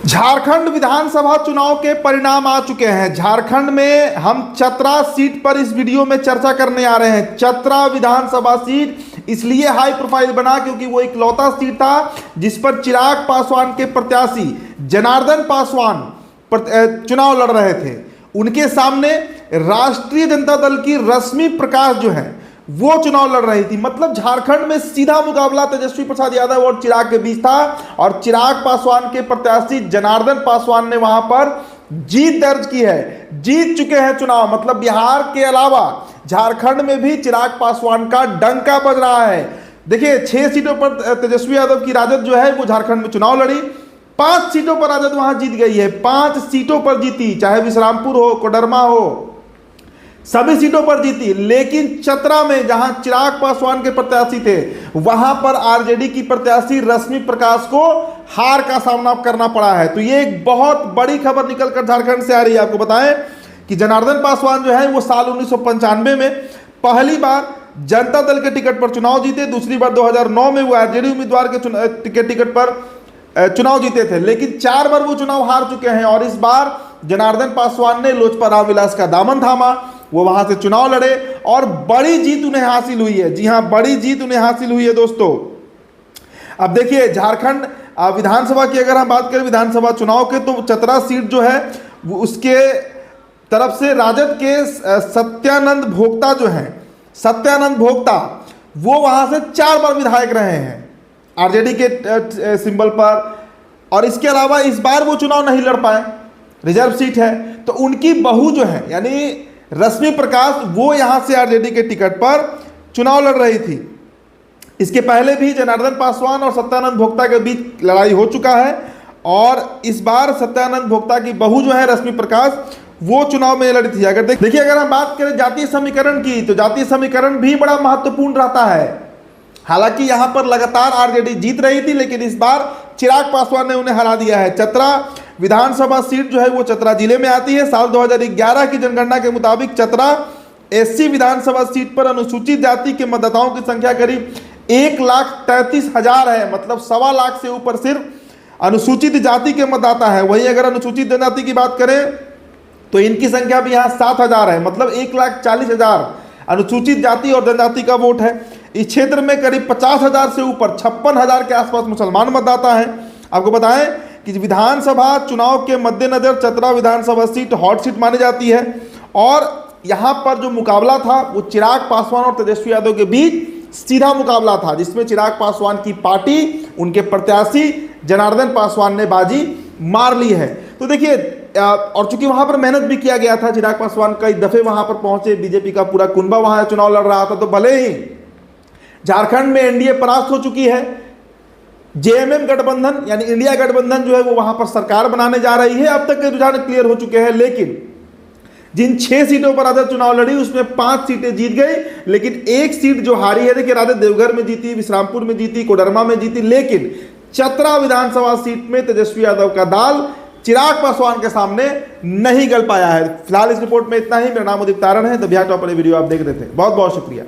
झारखंड विधानसभा चुनाव के परिणाम आ चुके हैं। झारखंड में हम चतरा सीट पर इस वीडियो में चर्चा करने आ रहे हैं। चतरा विधानसभा सीट इसलिए हाई प्रोफाइल बना क्योंकि वो इकलौता सीट था जिस पर चिराग पासवान के प्रत्याशी जनार्दन पासवान चुनाव लड़ रहे थे। उनके सामने राष्ट्रीय जनता दल की रश्मि प्रकाश जो है वो चुनाव लड़ रही थी। मतलब झारखंड में सीधा मुकाबला तेजस्वी प्रसाद यादव और चिराग के बीच था और चिराग पासवान के प्रत्याशी जनार्दन पासवान ने वहां पर जीत दर्ज की है, जीत चुके हैं चुनाव। मतलब बिहार के अलावा झारखंड में भी चिराग पासवान का डंका बज रहा है। देखिए 6 सीटों पर तेजस्वी यादव की राजद जो है वो झारखंड में चुनाव लड़ी, 5 सीटों पर राजद वहां जीत गई है। 5 सीटों पर जीती, चाहे विश्रामपुर हो, कोडरमा हो, सभी सीटों पर जीती। लेकिन चतरा में जहां चिराग पासवान के प्रत्याशी थे वहां पर आरजेडी की प्रत्याशी रश्मि प्रकाश को हार का सामना करना पड़ा है। तो ये एक बहुत बड़ी खबर निकलकर झारखंड से आ रही है। आपको बताएं कि जनार्दन पासवान जो है वो साल 1995 में पहली बार जनता दल के टिकट पर चुनाव जीते, दूसरी बार 2009 में वो आरजेडी उम्मीदवार के टिकट पर चुनाव जीते थे। लेकिन 4 बार वो चुनाव हार चुके हैं और इस बार जनार्दन पासवान ने लोजपा रामविलास का दामन थामा, वो वहां से चुनाव लड़े और बड़ी जीत उन्हें हासिल हुई है। जी हां, बड़ी जीत उन्हें हासिल हुई है दोस्तों। अब देखिए झारखंड विधानसभा की अगर हम बात करें विधानसभा चुनाव के, तो चतरा सीट जो है वो उसके तरफ से राजद के सत्यानंद भोक्ता जो है, सत्यानंद भोक्ता वो वहां से 4 बार विधायक रहे हैं आरजेडी के सिंबल पर। और इसके अलावा इस बार वो चुनाव नहीं लड़ पाए, रिजर्व सीट है। तो उनकी बहू जो है यानी रश्मि प्रकाश वो यहां से आरजेडी के टिकट पर चुनाव लड़ रही थी। इसके पहले भी जनार्दन पासवान और सत्यानंद भोक्ता के बीच लड़ाई हो चुका है और इस बार सत्यानंद भोक्ता की बहू जो है रश्मि प्रकाश वो चुनाव में लड़ी थी। अगर देखिए अगर हम बात करें जातीय समीकरण की, तो जातीय समीकरण भी बड़ा महत्वपूर्ण रहता है। हालांकि यहां पर लगातार आरजेडी जीत रही थी लेकिन इस बार चिराग पासवान ने उन्हें हरा दिया है। चतरा विधानसभा सीट जो है वो चतरा जिले में आती है। साल 2011 की जनगणना के मुताबिक चतरा एससी विधानसभा सीट पर अनुसूचित जाति के मतदाताओं की संख्या करीब 1,33,000 है। मतलब 1.25 लाख से ऊपर सिर्फ अनुसूचित जाति के मतदाता है। वहीं अगर अनुसूचित जनजाति की बात करें तो इनकी संख्या भी यहाँ 7,000 है। मतलब 1,40,000 अनुसूचित जाति और जनजाति का वोट है। इस क्षेत्र में करीब 50,000 से ऊपर 56,000 के आसपास मुसलमान मतदाता है। आपको बताएं कि विधानसभा चुनाव के मद्देनजर चतरा विधानसभा सीट हॉट सीट मानी जाती है और यहां पर जो मुकाबला था वो चिराग पासवान और तेजस्वी यादव के बीच सीधा मुकाबला था, जिसमें चिराग पासवान की पार्टी, उनके प्रत्याशी जनार्दन पासवान ने बाजी मार ली है। तो देखिए और चूंकि वहां पर मेहनत भी किया गया था, चिराग पासवान कई दफे वहां पर पहुंचे, बीजेपी का पूरा कुनबा वहां चुनाव लड़ रहा था। तो भले ही झारखंड में एनडीए परास्त हो चुकी है, जेएमएम गठबंधन यानी इंडिया गठबंधन जो है वो वहां पर सरकार बनाने जा रही है। अब तक के रुझान क्लियर हो चुके हैं। लेकिन जिन 6 सीटों पर राजद चुनाव लड़ी उसमें 5 सीटें जीत गई, लेकिन 1 सीट जो हारी है, देखिए राजद देवघर में जीती, विश्रामपुर में जीती, कोडरमा में जीती, लेकिन चतरा विधानसभा सीट में तेजस्वी यादव का दाल चिराग पासवान के सामने नहीं गल पाया है। फिलहाल इस रिपोर्ट में इतना ही। मेरा नाम उदित तारण है। द बिहार टॉपर वीडियो आप देख रहे थे। बहुत बहुत शुक्रिया।